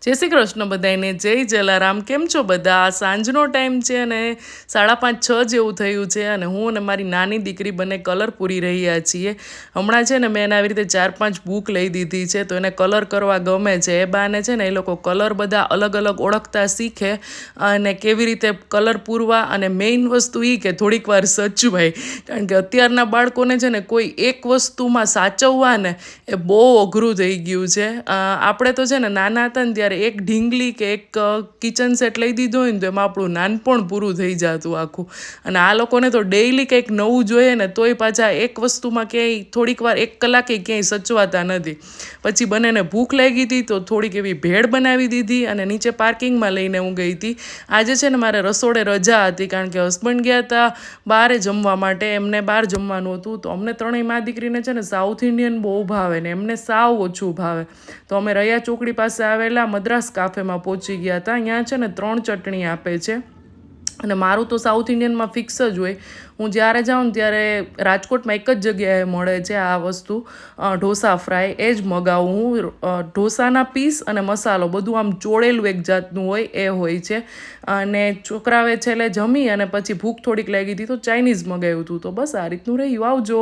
જય શ્રી કૃષ્ણ બધાને, જય જલારામ. કેમ છો બધા? સાંજનો ટાઈમ છે અને 5:30-6 જેવું થયું છે અને હું અને મારી નાની દીકરી બંને કલર પૂરી રહ્યા છીએ. હમણાં છે ને મેં એને આવી રીતે 4-5 બુક લઈ દીધી છે, તો એને કલર કરવા ગમે છે. એ બાને છે ને એ લોકો કલર બધા અલગ અલગ ઓળખતા શીખે અને કેવી રીતે કલર પૂરવા, અને મેઇન વસ્તુ એ કે થોડીક વાર સચવાય, કારણ કે અત્યારના બાળકોને છે ને કોઈ એક વસ્તુમાં સાચવવા ને એ બહુ અઘરું થઈ ગયું છે. આપણે તો છે ને નાના હતા ને ત્યારે એક ઢીંગલી કે એક કિચન સેટ લઈ દીધો હોય ને તો એમાં આપણું નાનપણ પૂરું થઈ જતું આખું. અને આ લોકોને તો ડેઈલી કંઈક નવું જોઈએ ને, તોય પાછા એક વસ્તુમાં ક્યાંય થોડીક વાર 1 કલાકે ક્યાંય સચવાતા નથી. પછી બંનેને ભૂખ લાગી હતી તો થોડીક એવી ભેળ બનાવી દીધી અને નીચે પાર્કિંગમાં લઈને હું ગઈ હતી. આજે છે ને મારે રસોડે રજા હતી, કારણ કે હસબન્ડ ગયા હતા બહારે જમવા માટે, એમને બહાર જમવાનું હતું. તો અમને ત્રણેય મા દીકરીને છે ને સાઉથ ઇન્ડિયન બહુ ભાવે ને એમને સાવ ઓછું ભાવે. તો અમે રૈયા ચોકડી પાસે આવેલા મદ્રાસ કાફેમાં પહોંચી ગયા હતા. અહીંયા છે ને 3 ચટણી આપે છે અને મારું તો સાઉથ ઇન્ડિયનમાં ફિક્સ જ હોય. હું જ્યારે જાઉં ને ત્યારે રાજકોટમાં એક જ જગ્યાએ મળે છે આ વસ્તુ, ઢોસા ફ્રાય, એ જ મગાવું હું. ઢોસાના પીસ અને મસાલો બધું આમ ચોળેલું એક જાતનું હોય એ હોય છે. અને છોકરાઓએ છેલ્લે જમી અને પછી ભૂખ થોડીક લાગી હતી તો ચાઇનીઝ મગાવ્યું હતું. તો બસ આ રીતનું રહ્યું. આવજો.